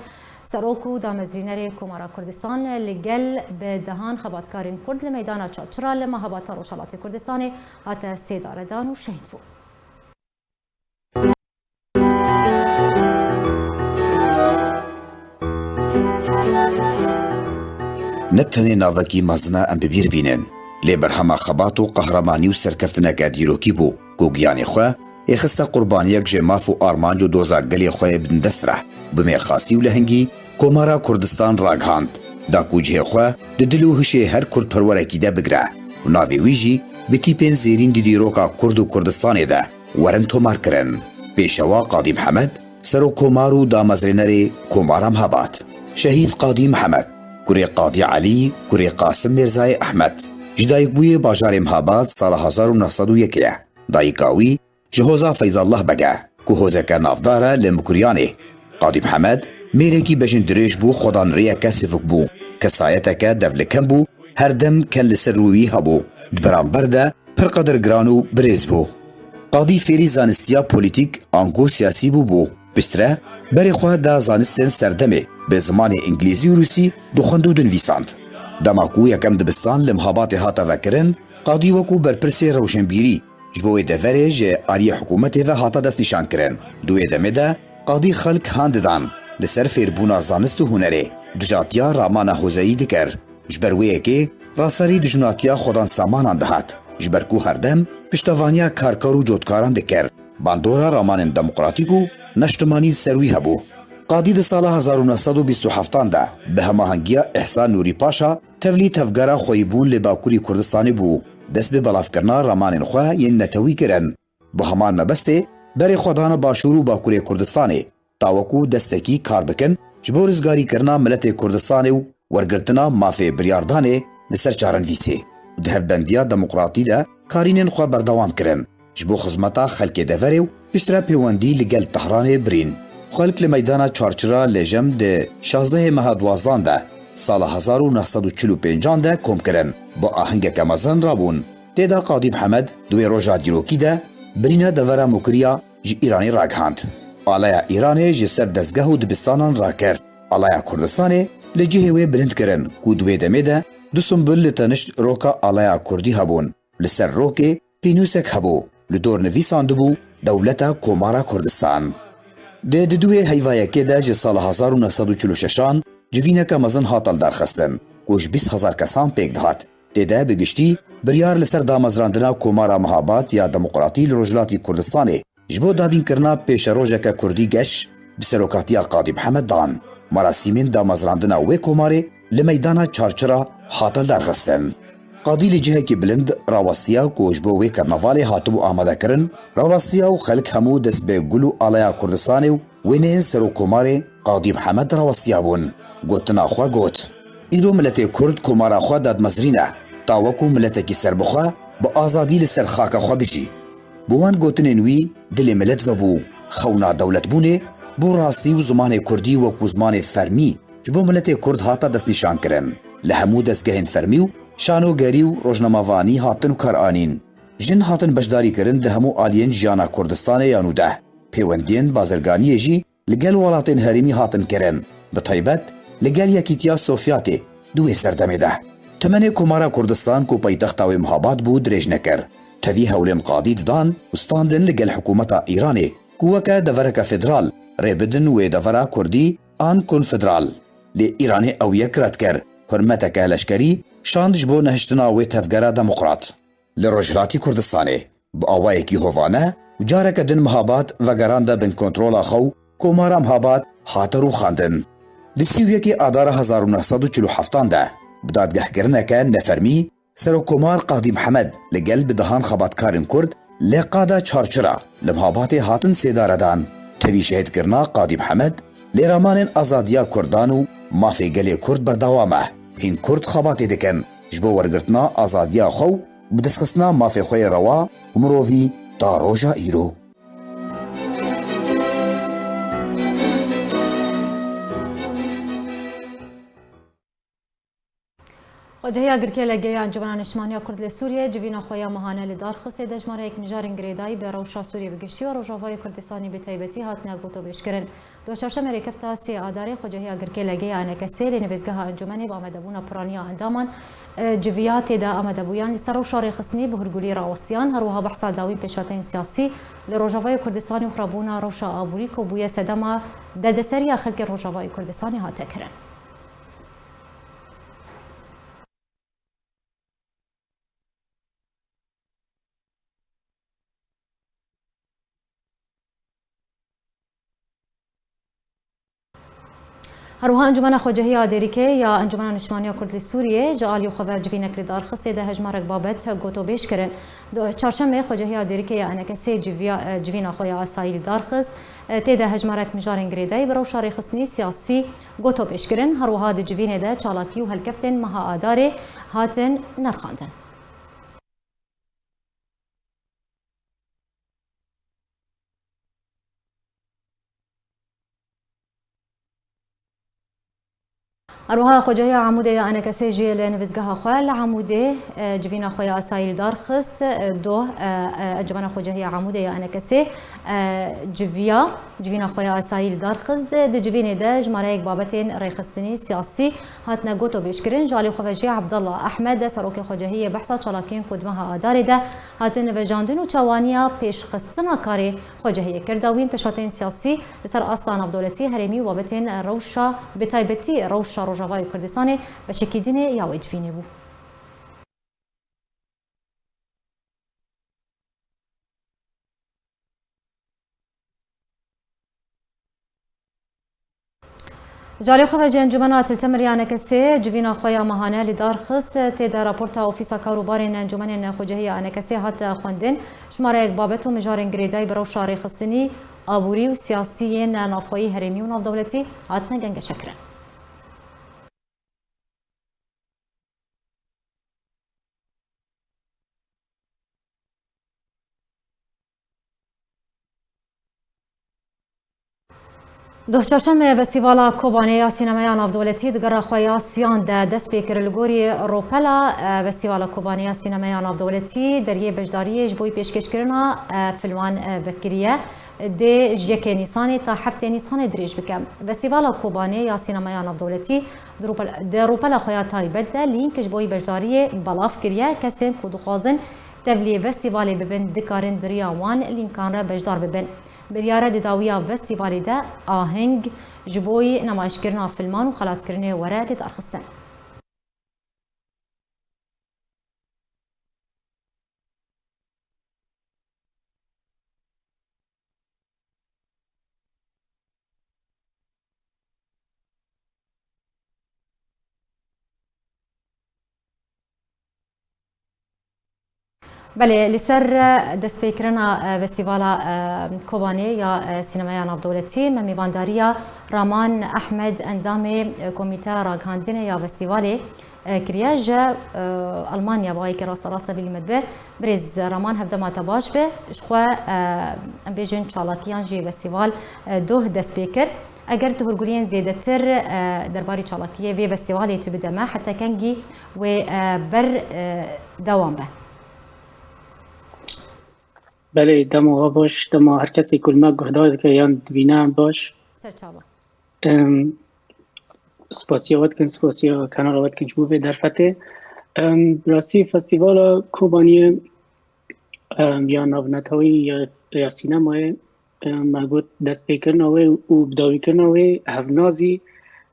سروکو دامزرینر کمارا کردستان لگل به دهان خباتکارین کرد لمیدان چاچرا لمهابات روشالات کردستان حتی سیداردان و شهید بود. نتنی ناوکی مزنا ام ببیر بینن لی برهما خبات و قهرمانی و سرکفتنکه دیروکی بو گوگیانی خواه اخستا قربانیک جماف و آرمانج و دوزاگلی خواه بندستره بمیرخاسی و لهنگی کمارا کردستان راگهاند دا کوجه خواه ددلو هشه هر کرد پرورکی ده بگره و ناوی ویجی بتیپین زیرین دیروکا کرد و کردستانی ده ورن تومار کرن پیشوا قاضی محمد سرو کمارو دامزرینر کمارم هبات شهید قاضی محمد کوری قاضی علی کوری قاسم میرزای احمد جدایک بوی باجار مهابات سال 1901 دایکاوی جهوزا فیض الله بگه که هوزکه نافداره لمکریانه قاضی محمد میرکی بجن دریج بو خودان ریا کسفک بو کسایتک دفلکم بو هر دم کل سر روی هبو دبران برده پر قدر گرانو بریز بو قاضی فیری زانستیا پولیتیک آنگو سیاسی بو بستره برê xwe da zanistên serdemê bi zimanê îngilîzî û Rûsî dixwend û dinivîsand. Dema ku yekem dibistan li mihabatê hata vekirin, qadî wekû berpirsê rewşenbîrî ji bo wê deverê ji aliyê hikûmetê ve hata destnîşan kirin. Di wê demê de qadî xelk han didan li ser fêrbûna zanist û hunerê. Dijatiya ramana hozeyî dikir. Ji ber wê yekê raserî dijunatiya xwedan samanan dihat. Ji ber ku herdem piştevaniya karkar û cotkaran dikir. Bandora ramanên demokratîk û neştimanî ser wî hebû. Qadî di sala 1927 de bi hemahengiya Ehsan Nûrî Paşa tevlî tevgera xweyîbûn lê Bakurî Kurdistanê bû. Dest bi belavkirina ramanên xwe yên netewî kirin. Bi heman mebestê berê xwe dana Başûr û Bakurê Kurdistanê ta wekû destekî kar bikin ji bo rizgarîkirina miletê Kurdistanê û wergirtina mafê biryardanê li ser çarenivîsê. Di hevbendiya demokratî de karînên xwe berdewam kirin ji bo xizmeta xelkê deverê û piştre pêwendî li gel Tehranê birîn. Xelk li meydana çarçira lêjem di 16 meha duwazdan de sala 1945 de kom kirin. Bi ahengeke mezin rabûn. Têda Qadî Mihemed di wê roja dîrokî de birîna devera Mukriya ji Îranê ragihand. Alaya Îranê ji ser dezgeh û dibistanan rakir. Alaya Kurdistanê li cihê wê bilind kirin ku di wê demê de du sumbul li tenişt roka Alaya Kurdî hebûn. Li ser rokê pînûsek hebû. Li dor nivîsan dibû Dewleta Komara Kurdistan. Di didûyê heyvayekê de ji sala 1946 civîneke mezin hat darxistin ku ji 20,000 kesan pêk dihat. Têde bi giştî biryar li ser damezrandina Komara Mihabat ya Demokratî li Rojhilatê Kurdistanê ji bo dabînkirina pêşerojeke Kurdî geş bi serokatiya Qadî Mihemed dan. Merasîmên damezrandina wê komarê li meydana çarçira hat darxistin. Qadî li cihekî bilind rawestiya ku ji bo wê karnavalê hatibû amadekirin, rawestiya û xelk hemû dest bi gul û alaya Kurdistanê û wêneyên serokkomarê Qadî Mihemed rawestiya bûn. Gotina xwe got. Îro miletê Kurd komara xwe dadmezrîne ta wekû miletekî serbixwe bi azadî li ser xaka xwe bijî. Bi wan gotinên wî dilê milet vebû. Xewna dewletbûnê bû rastî û zimanê Kurdî wekû zimanê fermî ji bo miletê Kurd hata destnîşan kirin. Li hemû destgehên fermî û şanogerî û rojnamavanî hatin û karanîn. Jin hatin beşdarî kirin di hemû aliyên jiyana Kurdistanê yan û de. Pêwendiyên bazirganiyê jî li gel welatên herêmî hatin kirin. Bi taybet li gel Yekîtiya Sovyetê di wê serdemê de. Temenê Komara Kurdistan ku paytexta wê Mihabat bû dirêj nekir. Tevî hewlên Qadî didan û standin li gel hikûmeta Îranê ku weke devereke federal rêbidin wê devera Kurdî an konfederal. Lê Îranê ew yek red kir. Hurmeteke leşkerî şand ji bo nehiştina wê tevgera demokrat. Li Rojhilatê Kurdistanê bi awayekî hovane û careke din Mihabat vegeranda bin kontrola xew Komara Mihabat hate rûxandin. Di sîvyekê adara 1947 de bi dadgehkirineke nefermî Serokkomar Qadî Mihemed li gel bi dihan xebatkarên Kurd lê qada çarçira li Mihabatê hatin sêdaredan. Tevî şehîdkirina Qadî Mihemed lê ramanên azadiya Kurdan û mafê gelê Kurd berdewam e. Hîn Kurd xebatê dikin ji bo wergirtina azadiya xwe û bi destxistina mafê xwe yê rewa û mirovî ta roja îro. Xwecihîya Girkê Legeya Encûmena Niştmaniya Kurd li Sûriyê civîna xwe ya mehane li dar xistê de ejmareyek mijarên girêdayî bi rewşa Sûriyê bi giştî û Rojavayê Kurdistanê bi taybetî hatine gotûbêjkirin. Di çarşemê rêkefta sê adarê Xwecihîya Girkê Legeya Enekesê lê nivêzgeha encûmenê bi amedebûna piraniya endaman civiya têde amedebûyan li ser rewşa rêxistinê bi hûrgulî rawestiyan her wiha behsa dawîn pêşateyên siyasî li Rojavayê Kurdistanê û xirabûna rewşa aborî ku bûye sedema derdeseriya xelkê Rojavayê Kurdistanê hate kirin. هروها انجمن خواجهی دیریکه یا انجمن نشمانیا کردی سوریه جالی خبر جوینک دار خسته ده هجمارک بابت گوتو بیش کرن دو چهارشنبه خواجهی دیریکه یا انکسی جوینا خویا اسایل دار خست تیده هجمارک مجارن گریدای برو شاری خصنی سیاسی گوتو بیش کرن هروها د جوینه ده چالاکی و هلکفتن مها اداره هاتن نرخاندن اروها خوجه عموده انا كسيجي لنفزقها خوال عموده جفينا خويا اسايل دارخست دو اجبنا خوجه عموده انا كسي جفينا خويا اسايل دارخست د جفينه ده جماريك بابتين ريخستني سياسي هاتنا قوتو بيشكرين جالي خوجه عبد الله احمد سروكي خوجه بحثا چالاكين قدمها اداري ده هاتن وجاندن و چوانيا پیش خستنا کاری خوجه کرداوین پشاتین سیاسی سر اصلا نفدولتی هرمی و بابتين روشا بتایبتی روشا روجاوای کردستان و شکیدین یا وجفینه بو. جالي خوجه انجمنات التمريانه كسي جوينا خويا مهانه لدار خست تيدا رابورتا اوفيسا كاروبارين انجمن خوجه انا كسي هات خوندن شمارك بابتو مجارن غريداي برو شاري خستني ابوري وسياسيين نافخوي هرمي وناف دولتي هاتنا جنگ شكرا دوشتشم فستیوالا کوبانی سینمای نافدولتی دگر خویا سیان ده دست پیکر لگوری روپلا فستیوالا کوبانی سینمای نافدولتی در یه بجداری جبوی پیشکش کرنا فیلمان بکریه ده جیک نیسانی تا هفته نیسان دریج بکم فستیوالا کوبانی سینمای نافدولتی در روپلا خویا تایبت ده لینک جبوی بجداری بلاف کریه کسی خود خوازن تبلی فستیوالی ببن دکارن دریاوان لینکان را بجدار ببن بریاره داویا فستیوالی ده آهنگ جبوی نمایشگرنا فیلمان و خلاتکرنه وره لدارخستن. بله لسر دست پیکرنا فستیوالا کوبانی یا سینمای نافدولتی میوانداریا رامان احمد اندام کمیته راگهاندن یا فستیوالی کریاج المانیا باید که راست بیلمد برز رامان هفته ما تباش به شخوا بیجن چالاکیان جی فستیوال دوه دست پیکر اگر تهرگولین زیادتر درباری چالاکیه وی فستیوالی تو بدمه حتی کنگی و بر دوام به بله دما باش دما هر کسی کل ما گهداد که یان دوینا باش سرچاوا سپاسیات کن سپاسیا کنار آوت کن جبوه در فته راستی فستیوال کوبانی یا ناونتاوی یا سینمای مگود دست بکرناوی و بداوی کرناوی هفنازی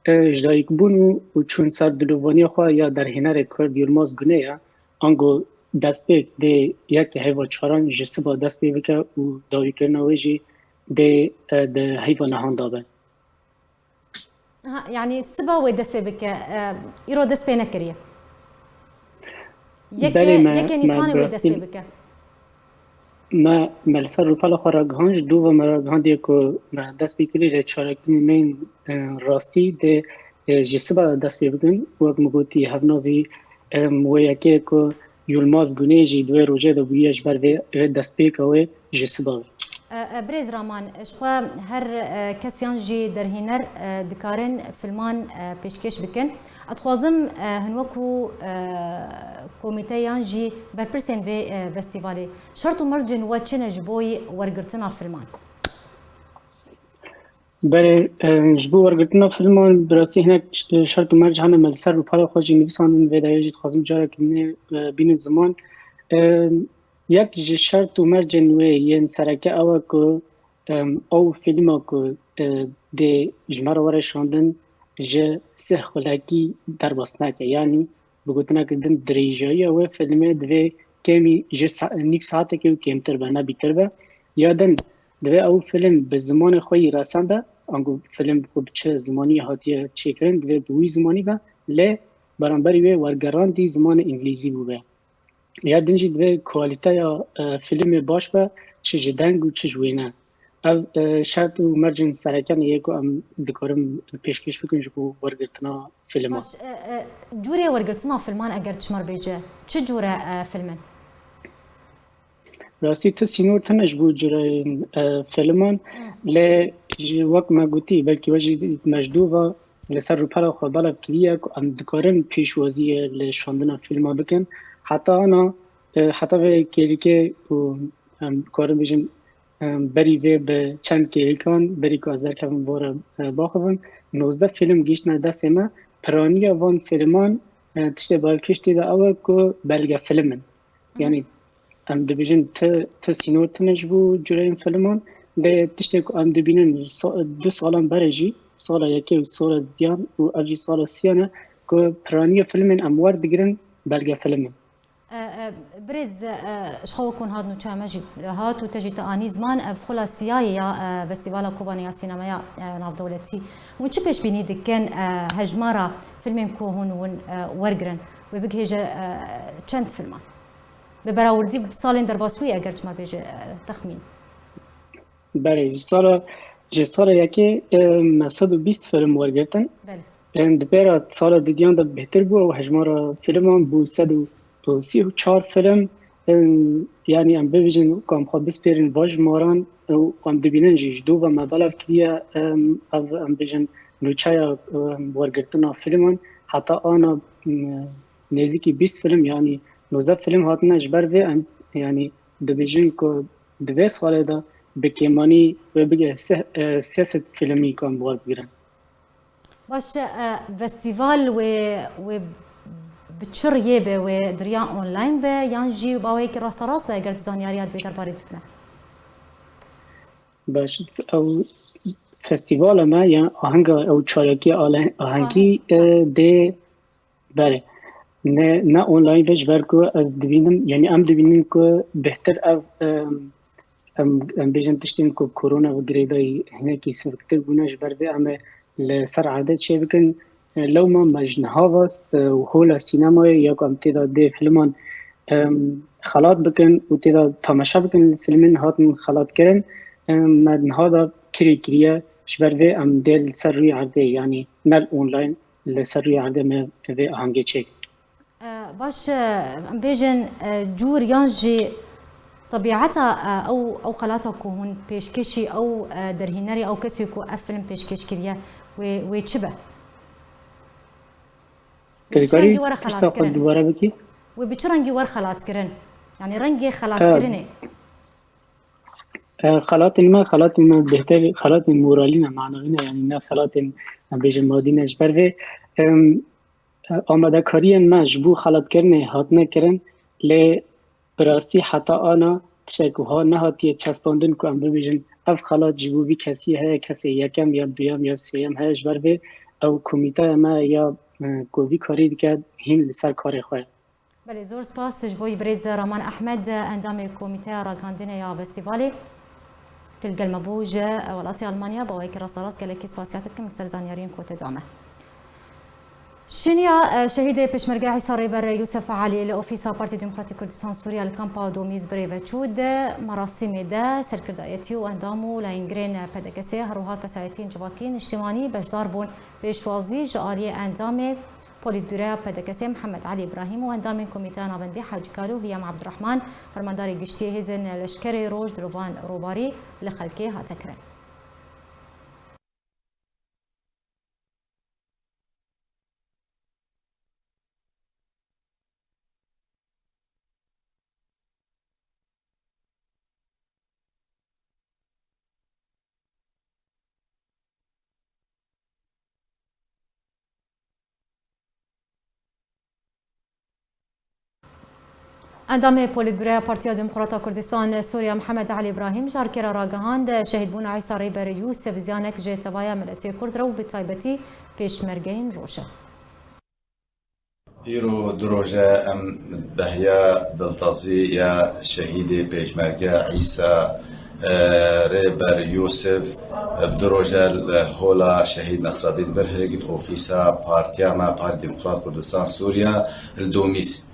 اجدایی کبون و چون سر دلوانی خواه یا در هنر کرد یرماز گنه یا آنگو دست بیک ده یک حیوان چاران جسه با دست بیک و داوی کرناوی جی ده حیوان نهان دابه يعني سبا ودست بك يرو دست بينا كريه يك نيساني ودست بك ما ملسر رو پلا خراگهانج دو و مراگهاندی که دست بکری ره چارکنین راستی ده جسبا دست بکن وقت مگوتی هفنازی و یکی که یولماز گونه جی دوی روژه دو بیش بر دست بکوه جسبا بريز رامان شخوا هر كسيان جي درهينر دكارن فيلمان بيشكش بكن اتخوازم هنوكو كوميتيان جي بربرسين في فستيفالي شرط مرجن واتشنا جبوي ورقرتنا فيلمان بله جبو ورقرتنا فيلمان براسي هناك شرط مرج هنا ملسر و پالا خوشي نفسان فيدايو جي تخوازم جارا كمينه بينو زمان یک شرط و مرجن و ین سرکه اوه که او فیلم که ده جمعه وره شاندن جه سه خلاکی در بسنه که یعنی بگوتنه که دن دریجایی اوه فیلمه دوه کمی جه نیف ساعته که و کمتر به نبیتر به یادن دوه او فیلم به زمان خوی رسن به انگو فیلم خوب چه زمانی هاتیه چه کرن دوه بوی زمانی به لی برانبری و ورگران دی زمان انگلیزی بو به یا دنجی دوی کوالیته یا فیلم باش با چه جدنگ و چه جوینه او شرط و مرجن سرکن یکو ام دکارم پیشکش بکنش کو ورگرتنا فیلم باش جوری ورگرتنا فیلمان اگر چمر بیجه چه جوره فیلمن؟ راستی تو سینور تنش بود جوره فیلمان لی وقت ما گوتی بلکه وجه مجدو و لسر رو پلا خو بالا کلیه که ام دکارن پیشوازی لشاندن فیلم ها بکن حتی آنا حتی به کلی که ام کارم بیشن بری به چند کلیکان بری که از در کم باره باخوان 19 فیلم گیش نه دست ما پرانی وان فیلمان تشته بالکشتی ده اوه که بلگه فیلمن یعنی ام دبیجن ت سینور تنجبو جوره این فیلمان لی تشته که ام دبینن 2 سالان برجی سال یکی و سال دیان و افجی سال سیانه که پرانی فیلمن اموار دگرن بلگه فیلمن برز شخو كون هاد نوچا مجد هات وتجي تاني زمان بخلا سياي يا فيستيفال كوبانيا سينمايا ناف دولتي ونش بيش بيني دكن هجمارا فيلمين كوهون ون ورغرن وبيجي چند فيلمان ببراوردي بسالين درباسوي اگر ما بيجي تخمين بله سال یکی 120 فیلم ورگرتن بله دپیرا سال دیگه دا بهتر بود و هجمارا فیلمان بود 134 فیلم یعنی ام ببینن که ام خواهد بسپیرین واج ماران و ام دبینن جیش دو و مبالغ کلیه ام بجن نوچای ورگرتنا فیلمان حتی آنا نزدیکی 20 فیلم یعنی 19 فیلم هاتن اجبر و یعنی دبیجن که 2 ساله دا بکیمانی و بگه سیاست فیلمی که ام باید بگیرن باش فستیوال و بتشر يبه ودريان اونلاين به يانجي باويك راست راست اگر زانياريات بيتر باريد فتنه باش او فستیوال ما یا آهنگ او چایکی آهنگی ده بله نه اونلاین بهش برکو از دوینم یعنی ام دوینم که بهتر ام بیشتر تشتیم که کرونا و گریدای هنر کی سبکتر بونش برده ام لسر عادت چه بکن لو ما مجنها واست و هول سینمای یا کم تیدا ده فیلمان خلات بکن و تیدا تماشا بکن فیلمین هاتن خلات کرن مدنها دا کریه شبرده ام دل سر روی عرده یعنی نل اونلاین لسر روی عرده ما به آهنگه چه باش بیجن جور یانجی طبيعتها او خلاتها كون بيشكشي او درهينري او كسي كو افلم بيشكش كريا ويتشبه كريكاري ساق دوباره بكي وبيشرنجي ور خلات كرن يعني رنجي خلات كرني خلات ما بهتر خلات مورالينا معنوينا يعني نه خلات بيجن مادينا جبر آماده کاری مجبور خلات کرنه هاتنه کرن ل براستی حتی آنا تشکوها نهاتیه چسباندن که امرو بیجن اف خلات جبوبی کسی های کسی یکم یا دویم یا سیم های جبر به او کمیته ما یا گوی کاری دیگه هین لسر کار خواه بله زور سپاس جبوی بریز رامان احمد اندام کمیته راگاندینه یا فستیوالی تلقى المبوج ولاتي ألمانيا بوايك راس راس قال لك سباسياتكم مكسر زانيارين كوت دامه شنيا شهيد بشمرقة عيسى ريبر يوسف علي لأوفيسا بارتي ديمقراطي كردستان سوريا الكامبا دوميز بريفاتشود مراسم دا سركردايتي واندامو لانجرين بدكسي هروها كسايتين جواكين اجتماعي بجدار بون بشوازي جالي اندامي بوليدورا بدكسي محمد علي ابراهيم واندام كوميتان نافندي حاج كالو هيام عبد الرحمن فرمانداري قشتي هزن لشكري روج دروفان روباري لخلكي هاتكرن اندام پولیتبورو پارتیا دموکراتا کردستان سوریا محمد علي ابراهيم جاركرا راگهاند شهید بون عيسى ريبر يوسف زيانك جتوايا ملتي كرد رو بتايبتي پێشمەرگەین ڕۆژە پیرو دروجه ام بهیا دلتازی یا شهید پیشمرگه عیسی ريبر يوسف بدروجه هولا شهید نصرالدین برهگ اوفیسا پارتیا ما پارتی دموکرات کردستان سوریا الدومیس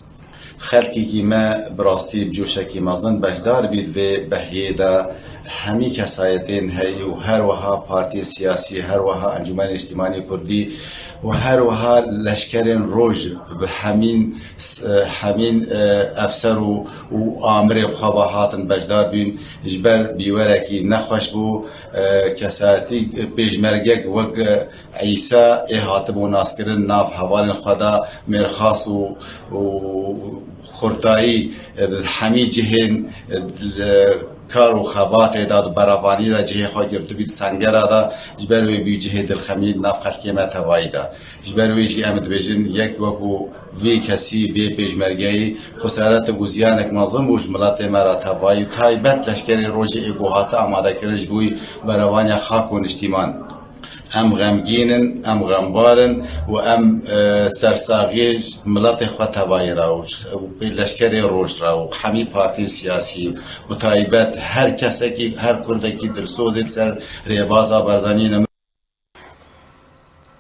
خلقی که ما براستی بجوشکی مازن بجدار بید و بهیه دا همی کسایتین هی و هر وها پارتی سیاسی هر وها انجمن اجتماعی کردی و هر وها لشکرین روج به همین افسر و آمر بخواهاتن بجدار بین جبر بیورکی نخوش بو کساتی پیشمرگک وگ عیسی احاطب و ناسکرین ناف حوال خدا مرخاص و خورتایی همی جهن کار و خبات داد برابانی دا جه خواهی گرد بید سنگر دا جبروی بی جه دلخمی ناف خلقی ما توایی دا جبروی جی امد بیجن یک وکو وی کسی وی پیشمرگی خسارت گوزیانک نظم بوش ملت مرا توایی تایبت لشکر روژ ایگوهات آماده کرنج بوی برابانی خاک و نشتیمان ام غمگینن ام غمبارن و ام سرساغیج ملت خود توایی را و لشکر روش را و همی پارتی سیاسی و تایبت هر کسی که هر کرده که درسوزید سر ریبازا برزنین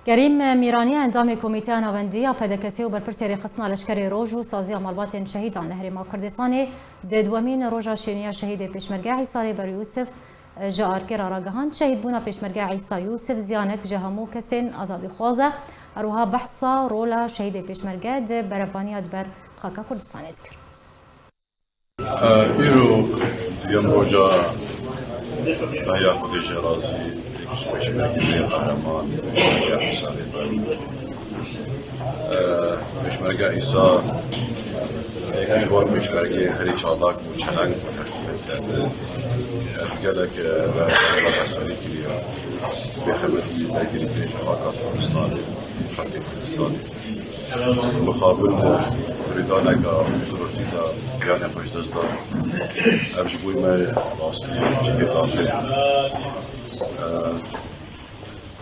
گریم میرانی اندام کمیته ناوندی پدکسی و برپرسی خصنا لشکر روج و سازی مالبات شهیدان لهرما کردستان دومین روژا شینیا شهید پیشمرگه عیسی بر یوسف جارکر راگهان شهید بونا پیشمرگه عیسی یوسف زیانک جهمو کسین آزادی خوازه اروها بحثا رولا شهید پیشمرگه ده بربانیات بر خاکا کردستان ذکر ایرو دیگم روژا بهیا خودش رازی پیشمرگه قهرمان پیشمرگه عیسی پیشمرگه عیسی جوار پیشمرگه هری چالاک و چلنگ و ترکیب گلک و رسالی کلیا بخدمتی درگیری پیش خاکات کردستان خاک کردستان مقابل ریدانک سروشتی دا بیان پشت دا افجبوی ما راستی جهی داخل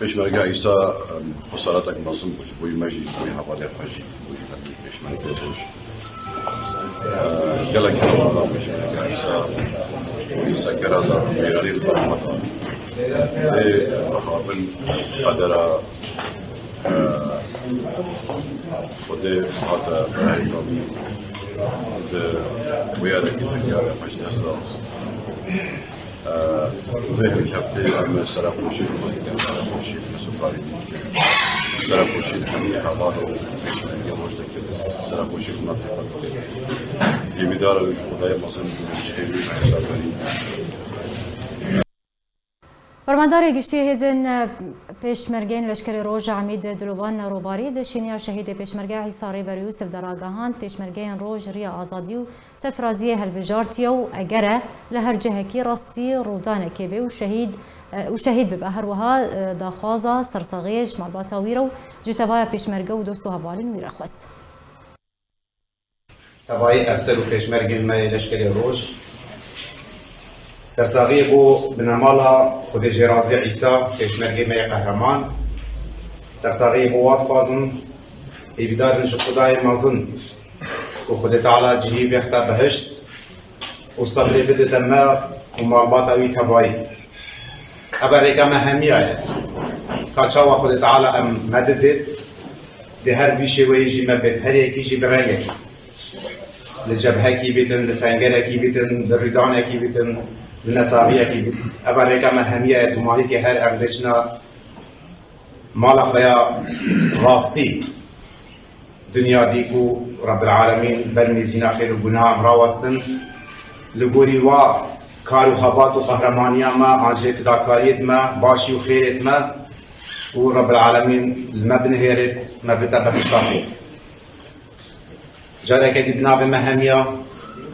پیشمرگه عیسی خسارتک ناسم بوی مجی بوی حوالی خواجی بوی پیشمرگه روش گلک الله پیشمرگه عیسی ويسا كرادا ويغير برمضان مقابل قدر وده هذا هيكمي وده ويارك الدكارة مجد أصلا ظهر كفتي أما سرقوشي سرقوشي سكاري سرقوشي همي حواله بيشمرگه مجد كده سرقوشي منطقة يمدار الجهودية مصر بجهيري حسابري فرماندار گشتی هزن پیشمرگین لشکر روژ عمید دلوان روباری دشینیا شهید پیشمرگه عیسی بر یوسف در آگاهان پیشمرگین روژ ریا آزادی و سرفرازی هلبجارتی و اگره لهر جهکی راستی رودان کبه و شهید ببه هر وها داخوازا سرساغیج مالباتاویرو جتوای پیشمرگه و دوستو هوالین ویره خواست تبعی افسر و پیشمرگین مای لشکر روژ سرساغی بو بنامالا خود جرازی عیسی پیشمرگی می قهرمان سرساغی بو واد بازن ایبدارن خدای مازن و خود تعالی جهی بختا بهشت و صبری بده دماغ و مالبات اوی تبایی ابر رکم همیه کاچا و خود تعالی ام مددد ده هر بیشه و یجی مبید هر یکیشی برنگه لجبهه کی بیتن لسنگره کی بیتن لردانه کی بیتن لنصابيه کی ابر رکم همیه دماغی که هر امدجنا مال خدایا راستی دنیا دیکو رب العالمین بنمیزینا خیر و گناه راوستن لگوری و کار و خبات و قهرمانیا ما آنجه کداکاریت ما باشی و خیرت ما و رب العالمین المبنهیرت ما بتا بخشتاخو جاره که دی بناب مهمیا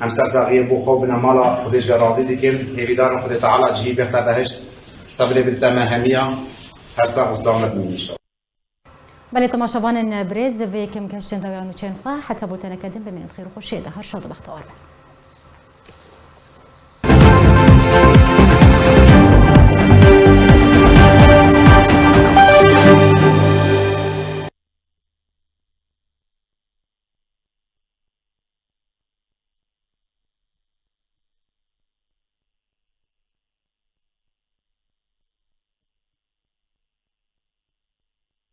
هم سرساقیه بو خوب نمالا خود جرازی دیکن هیویدارم خود تعالی جهی بختا بهشت صبر بلتا مهمیا هر ساق و سلامت منیشتا بله تماشاوان برز و کم کشتن دویانو چند خواه حتی بولتن کدیم بمینید خیر و خوشیده هر شاد و بختار